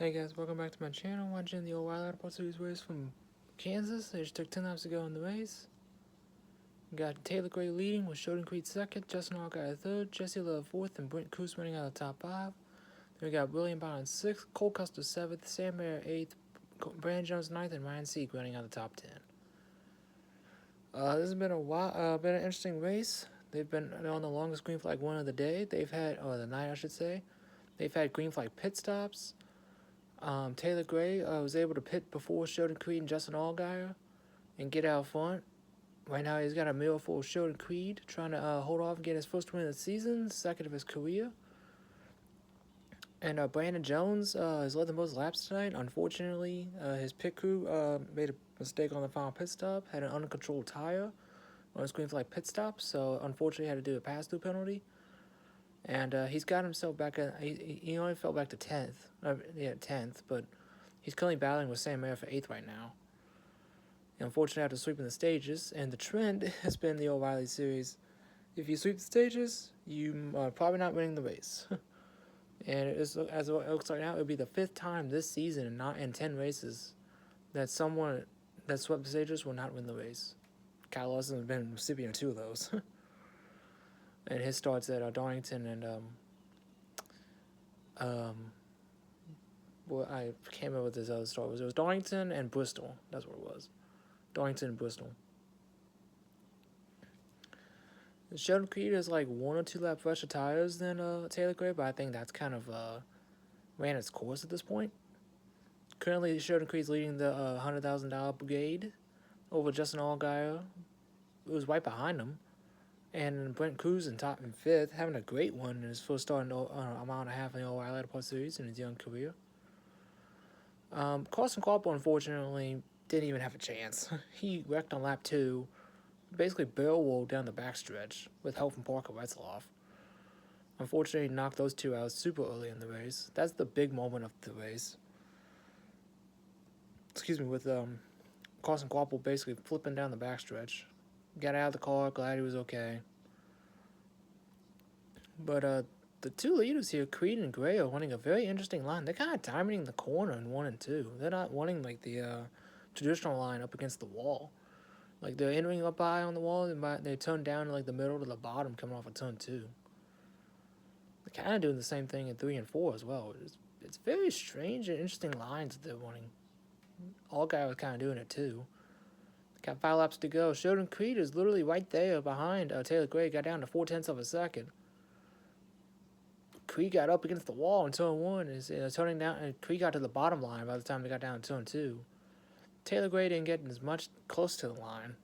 Hey guys, welcome back to my channel. Watching the old Wild Out Part Series race from Kansas. They just took 10 laps to go in the race. We got Taylor Gray leading with Sheldon Creed second, Justin Allgaier third, Jesse Love fourth, and Brent Cruz running out of the top five. Then we got William Byron sixth, Cole Custer seventh, Sam Mayer eighth, Brandon Jones ninth, and Ryan Sieg running out of the top 10. This has been been an interesting race. They've been on the longest green flag one of the day. Or the night I should say. They've had green flag pit stops. Taylor Gray was able to pit before Sheldon Creed and Justin Allgaier and get out front. Right now he's got a middle full of Sheldon Creed trying to hold off and get his first win of the season, second of his career. And Brandon Jones has led the most laps tonight. Unfortunately, his pit crew made a mistake on the final pit stop, had an uncontrolled tire on his green flag pit stop, so unfortunately had to do a pass-through penalty. And he's got himself back. He only fell back to 10th. 10th, but he's currently battling with Sam Mayer for 8th right now. And unfortunately, after sweeping the stages, and the trend has been the O'Reilly series. If you sweep the stages, you are probably not winning the race. And as it looks right now, it would be the 5th time this season, and not in 10 races, that someone that swept the stages will not win the race. Kyle Larson has been recipient of 2 of those. And his starts at Darlington and well, I can't remember what this other start was. It was Darlington and Bristol. That's what it was. Darlington and Bristol. Sheldon Creed is like 1 or 2 lap fresher tires than Taylor Gray, but I think that's kind of ran its course at this point. Currently, Sheldon Creed's leading the $100,000 brigade over Justin Allgaier, who was right behind him. And Brent Cruz in top and 5th, having a great one in his first start in a mile and a half in the O'Reilly Autopart Series in his young career. Carson Corporal, unfortunately, didn't even have a chance. He wrecked on lap 2, basically barrel rolled down the backstretch with help from Parker Retzloff. Unfortunately, he knocked those 2 out super early in the race. That's the big moment of the race. With Carson Corporal basically flipping down the backstretch. Got out of the car, glad he was okay. But the 2 leaders here, Creed and Gray, are running a very interesting line. They're kind of timing the corner in 1 and 2. They're not running like the traditional line up against the wall. Like they're entering up high on the wall, and they turn down to like the middle to the bottom coming off of turn 2. They're kind of doing the same thing in 3 and 4 as well. It's very strange and interesting lines that they're running. Allgaier was kind of doing it too. Got 5 laps to go. Sheldon Creed is literally right there behind Taylor Gray. Got down to 0.4 of a second. Creed got up against the wall in turn 1. Is turning down, and Creed got to the bottom line by the time they got down to turn 2. Taylor Gray didn't get as much close to the line.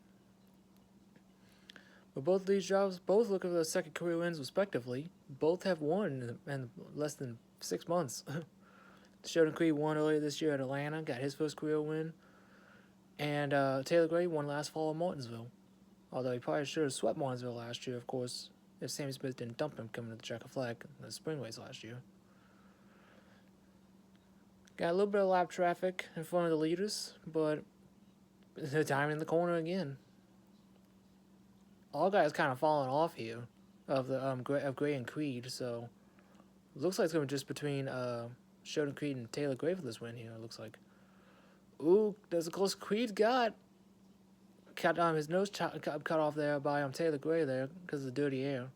But both of these drivers both looking for their second career wins respectively. Both have won in less than 6 months. Sheldon Creed won earlier this year at Atlanta, got his first career win. And Taylor Gray won last fall at Martinsville. Although he probably should have swept Martinsville last year, of course, if Sammy Smith didn't dump him coming to the checker flag in the spring race last year. Got a little bit of lap traffic in front of the leaders, but they're timing the corner again. All guys kind of falling off here of Gray and Creed, so it looks like it's going to be just between Sheldon Creed and Taylor Gray for this win here, it looks like. Ooh, that's a close Creed got. Cut his nose cut off there by Taylor Gray there because of the dirty air.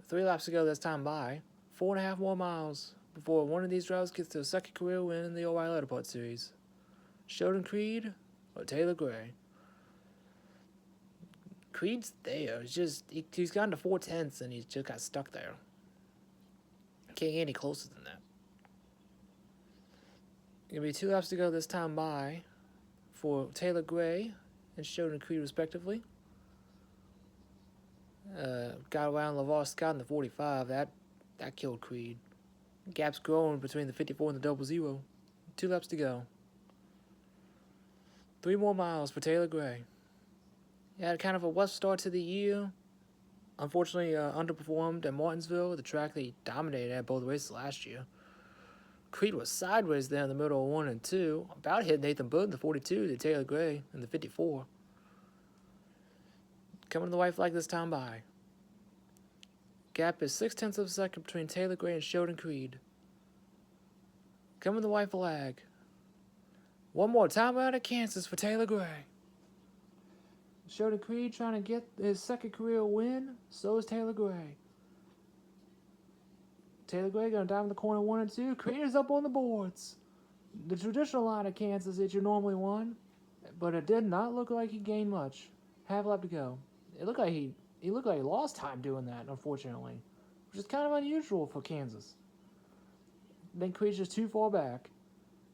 3 laps to go this time by. 4.5 more miles before one of these drivers gets their second career win in the O'Reilly Autopart Series. Sheldon Creed or Taylor Gray. Creed's there. It's just he's gotten to 0.4 and he's just got stuck there. Can't get any closer than that. Gonna be 2 laps to go this time by for Taylor Gray and Sheldon Creed respectively. Got around LeVar Scott in the 45. That killed Creed. Gap's growing between the 54 and the 00. 2 laps to go. 3 more miles for Taylor Gray. He had kind of a rough start to the year. Unfortunately, underperformed at Martinsville, the track that he dominated at both races last year. Creed was sideways there in the middle of 1 and 2. About hit Nathan Bird in the 42 to Taylor Gray in the 54. Coming to the white flag this time by. Gap is 0.6 of a second between Taylor Gray and Sheldon Creed. Coming the white flag. One more time out of Kansas for Taylor Gray. Sheldon Creed trying to get his second career win. So is Taylor Gray. Taylor Gray gonna dive in the corner 1 and 2. Creed is up on the boards. The traditional line of Kansas that you normally won, but it did not look like he gained much. Half lap to go. It looked like he lost time doing that, unfortunately, which is kind of unusual for Kansas. Then Creed's just too far back.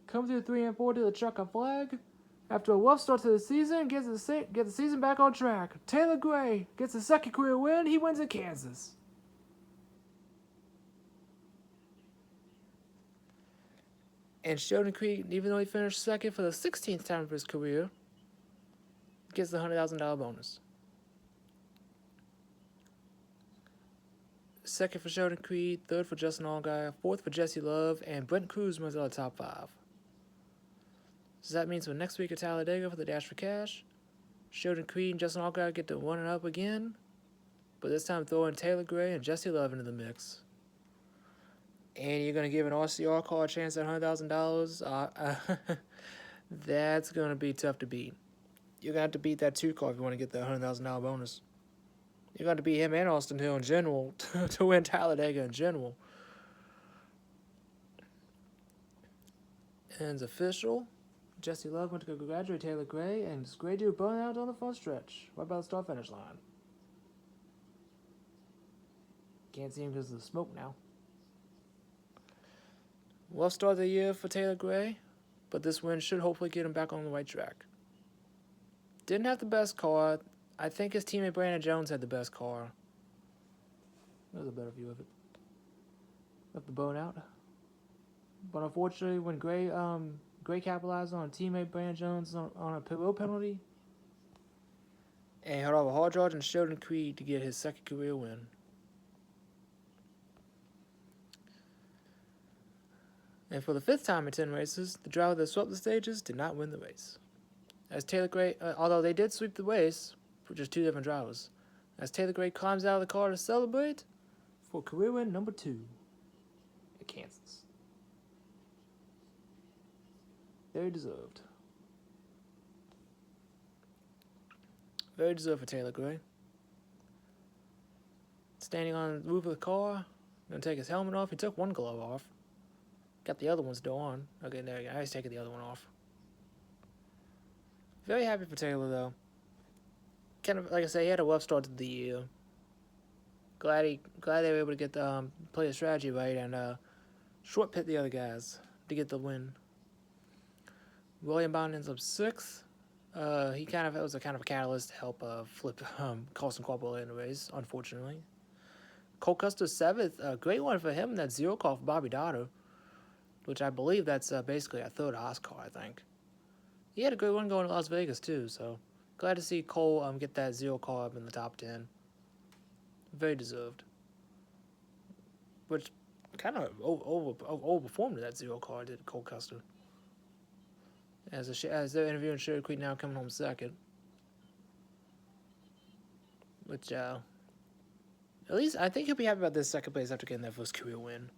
Comes through 3 and 4 to the checkered flag. After a rough start to the season, gets the season back on track. Taylor Gray gets his second career win. He wins at Kansas. And Sheldon Creed, even though he finished second for the 16th time of his career, gets the $100,000 bonus. Second for Sheldon Creed, third for Justin Allgaier, fourth for Jesse Love, and Brent Cruz was in the top 5. So that means for next week at Talladega for the Dash for Cash, Sheldon Creed and Justin Allgaier get to 1 up again, but this time throwing Taylor Gray and Jesse Love into the mix. And you're going to give an RCR car a chance at $100,000? That's going to be tough to beat. You're going to have to beat that 2 car if you want to get that $100,000 bonus. You're going to beat him and Austin Hill in general to win Talladega in general. And it's official. Jesse Love went to congratulate Taylor Gray, and it's Gray do burn out on the front stretch, right by the start-finish line. Can't see him because of the smoke now. Well start of the year for Taylor Gray, but this win should hopefully get him back on the right track. Didn't have the best car. I think his teammate Brandon Jones had the best car. There's a better view of it. Left the bone out. But unfortunately, when Gray capitalized on teammate Brandon Jones on a pit road penalty, and he had off a hard charge and Sheldon Creed to get his second career win. And for the 5th time in 10 races, the driver that swept the stages did not win the race. As Taylor Gray, although they did sweep the race for just 2 different drivers, as Taylor Gray climbs out of the car to celebrate for career win number 2 at Kansas. Very deserved. Very deserved for Taylor Gray. Standing on the roof of the car, gonna take his helmet off. He took one glove off. Got the other one still on. Okay, there you go. He's taking the other one off. Very happy for Taylor, though. Kind of, like I say, he had a rough start to the year. Glad they were able to get the play the strategy right and short pit the other guys to get the win. William Bond ends up 6th. He was a catalyst to help flip Carson Corporal in the race, unfortunately. Cole Custer 7th. Great one for him. That 0 car for Bobby Dotter, which I believe that's basically a 3rd Haas car, I think. He had a great one going to Las Vegas, too, so glad to see Cole get that 0 car up in the top 10. Very deserved. Which kind of overperformed that 0 car, did Cole Custer. As they're interviewing Sheldon Creed now coming home 2nd. Which, at least I think he'll be happy about this 2nd place after getting that first career win.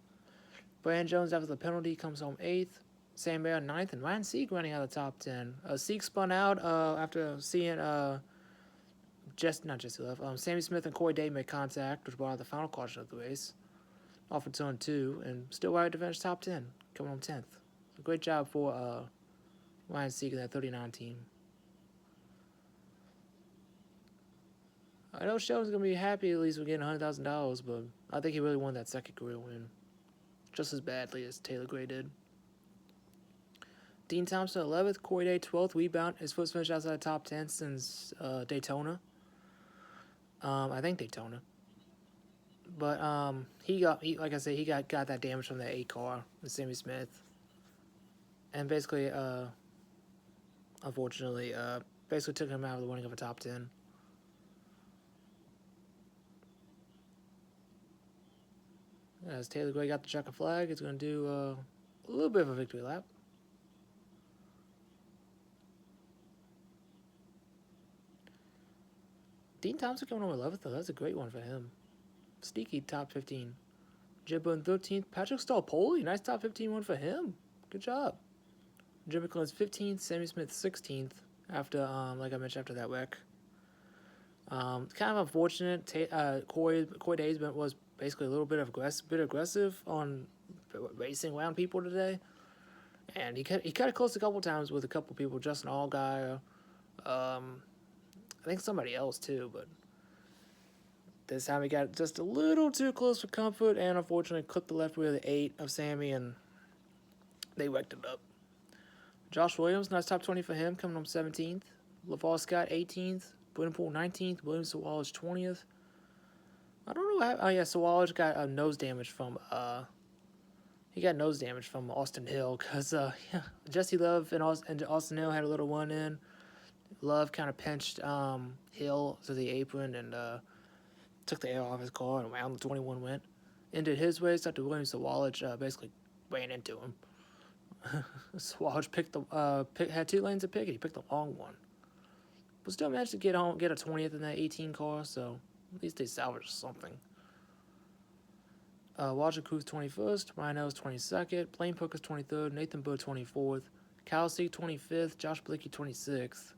Brandon Jones, after the penalty, comes home 8th. Sam Bear 9th, and Ryan Sieg running out of the top 10. Sieg spun out after seeing Sammy Smith and Corey Day make contact, which brought out the final caution of the race. Off of turn 2, and still right to finish top 10, coming home 10th. So great job for Ryan Sieg and that 39 team. I know Sheldon's going to be happy at least with getting $100,000, but I think he really won that 2nd career win. Just as badly as Taylor Gray did. Dean Thompson 11th, Corey Day 12th, rebound. His first finish outside the top 10 since Daytona. I think Daytona. But he got that damage from that 8 car with Sammy Smith. And basically, unfortunately, basically took him out of the winning of a top 10. As Taylor Gray got the checkered flag, it's going to do a little bit of a victory lap. Dean Thompson coming over 11th, though. That's a great one for him. Sneaky top 15. Jib Burton 13th. Patrick Stahl-Poli, nice top 15 one for him. Good job. Jimmy McClellan's 15th, Sammy Smith 16th after, like I mentioned, after that wreck. Kind of unfortunate. Corey Daysman was basically a little bit aggressive on racing around people today, and he cut it close a couple times with a couple people, Justin Allgaier, I think somebody else too, but this time he got just a little too close for comfort, and unfortunately clipped the left rear of the 8 of Sammy, and they wrecked it up. Josh Williams, nice top 20 for him, coming home 17th. LaVar Scott 18th. Brendan Poole 19th. William Sawalich 20th. I don't know how. Oh yeah, Sawalich got nose damage from Austin Hill, because Jesse Love and Austin Hill had a little one in. Love kind of pinched Hill to the apron and took the air off his car, and around the 21 went. Ended his race after William Sawalich basically ran into him. Sawalich had 2 lanes of picket. He picked the long one, but still managed to get a 20th in that 18 car. So at least they salvaged something. Roger Cruz 21st, Ryan Ellis 22nd, Blaine Perkins 23rd, Nathan Bird 24th, Cal Sieg 25th, Josh Blicky 26th.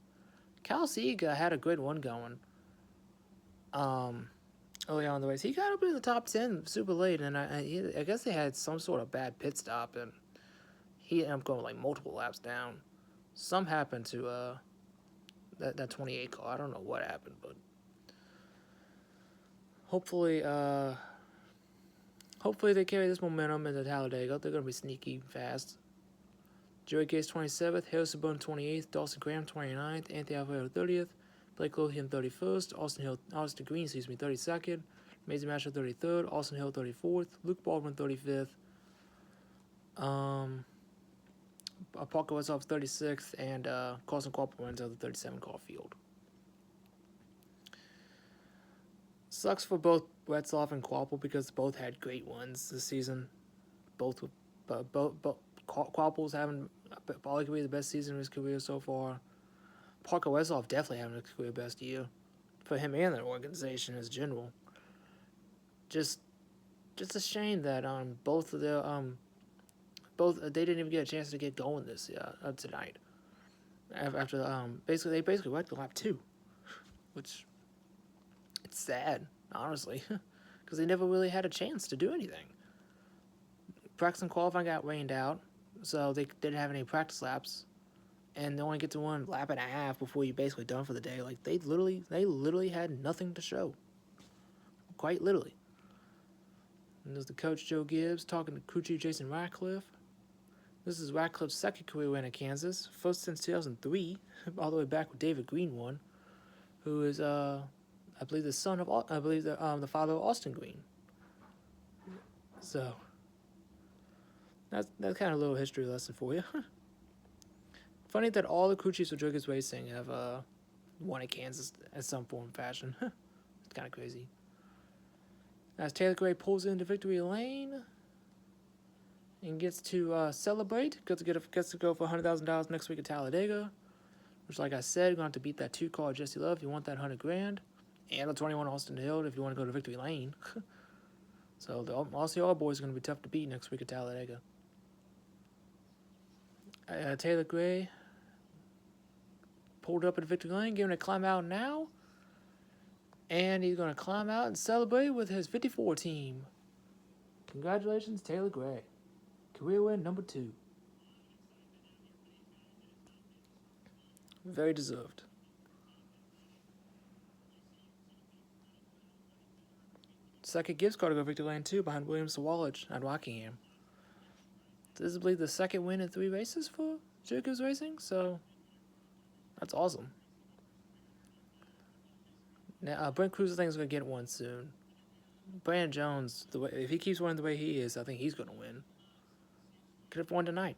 Cal Sieg had a good one going. Early on in the race, he got up in the top 10 super late, and I guess they had some sort of bad pit stop, and he ended up going like multiple laps down. Some happened to that 28 car. I don't know what happened, but hopefully they carry this momentum into Talladega. They're gonna be sneaky fast. Joey Gase 27th, Harrison Burton 28th, Dawson Graham 29th, Anthony Alvarado 30th, Blake Lothian 31st, Austin Green 32nd, Mason Masher 33rd, Austin Hill 34th, Luke Baldwin 35th. Parker Westhoff 36th, and Carson Corporal wins out of the 37 car field. Sucks for both Wetzoff and Quapple because both had great ones this season. Both Quapple's having arguably the best season of his career so far. Parker Westhoff definitely having a career best year for him and the organization as general. Just a shame that both of their they didn't even get a chance to get going this tonight. After they basically wrecked the lap 2, which it's sad, honestly, because they never really had a chance to do anything. Practice and qualifying got rained out, so they didn't have any practice laps, and they only get to 1 lap and a half before you're basically done for the day. Like they literally had nothing to show, quite literally. And there's the coach Joe Gibbs talking to crew chief Jason Ratcliffe. This is Ratcliffe's second career win at Kansas, first since 2003, all the way back with David Green won, who is I believe the father of Austin Green. So that's kind of a little history lesson for you. Funny that all the crew chiefs of Dragons Racing have won at Kansas at some form or fashion. It's kind of crazy. As Taylor Gray pulls into victory lane and gets to celebrate, gets to go for $100,000 next week at Talladega, which, like I said, you're going to have to beat that 2 car Jesse Love if you want that $100,000, and the 21 Austin Hill if you want to go to victory lane. So the RCR boys are going to be tough to beat next week at Talladega. Taylor Gray pulled up at victory lane, giving it a climb out now, and he's going to climb out and celebrate with his 54 team. Congratulations, Taylor Gray. Career win number 2. Very deserved. Second Gibbs car to go victory lane 2 behind William Sawalich at Rockingham. This is, I believe, the second win in 3 races for Joe Gibbs Racing, so that's awesome. Now, Brent Cruz, I think, is going to get one soon. Brandon Jones, if he keeps winning the way he is, I think he's going to win. Could have won tonight.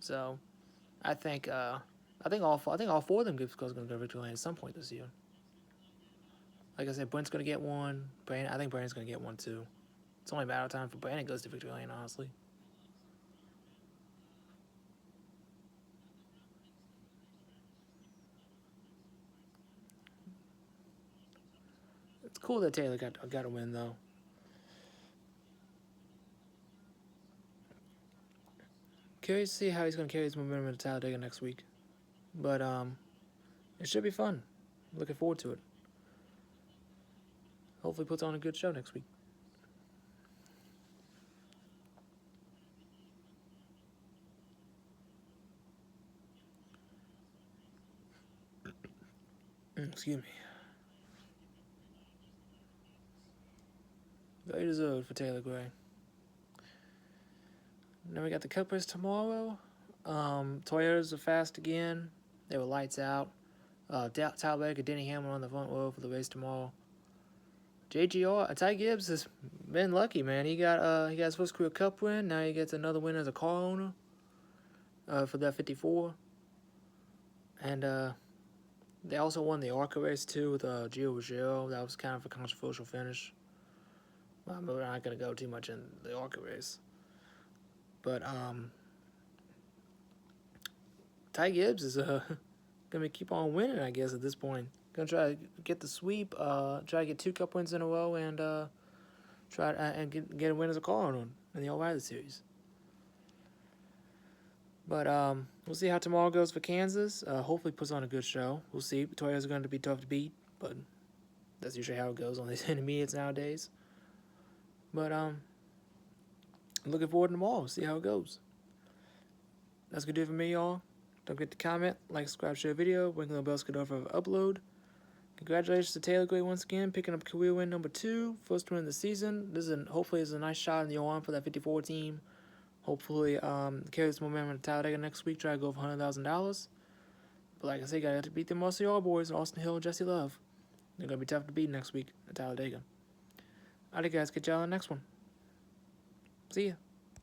So, I think all 4 of them Gibbs cars are going to go victory lane at some point this year. Like I said, Brent's going to get one. I think Brandon's going to get one too. It's only a matter of time for Brandon goes to victory lane, honestly. It's cool that Taylor got a win, though. curious to see how he's going to carry his momentum into Talladega next week. But it should be fun. Looking forward to it. Hopefully puts on a good show next week. Excuse me. Very deserved for Taylor Gray. Then we got the Cup race tomorrow. Toyotas are fast again. They were lights out. Talbot and Denny Hamlin on the front row for the race tomorrow. JGR, Ty Gibbs has been lucky, man. He got his first career Cup win. Now he gets another win as a car owner for that 54. And they also won the ARCA race too with Gio Ruggiero. That was kind of a controversial finish. Well, we're not gonna go too much in the ARCA race, but Ty Gibbs is gonna keep on winning, I guess, at this point. Gonna try to get the sweep, try to get 2 Cup wins in a row, and try and get a win as a car owner in the All-Riders Series. But we'll see how tomorrow goes for Kansas. Hopefully puts on a good show. We'll see. Toyota's going to be tough to beat, but that's usually how it goes on these intermediates nowadays. But looking forward to tomorrow. See how it goes. That's going to do it for me, y'all. Don't forget to comment, like, subscribe, share the video. Ring the bell so for upload. Congratulations to Taylor Gray once again, picking up career win number 2. First win of the season. Hopefully is a nice shot in the arm for that 54 team. Hopefully, carry this momentum to Talladega next week. Try to go for $100,000. But like I said, got to beat them RCR boys, Austin Hill and Jesse Love. They're going to be tough to beat next week at Talladega. Alright, guys. Get y'all on the next one. See ya.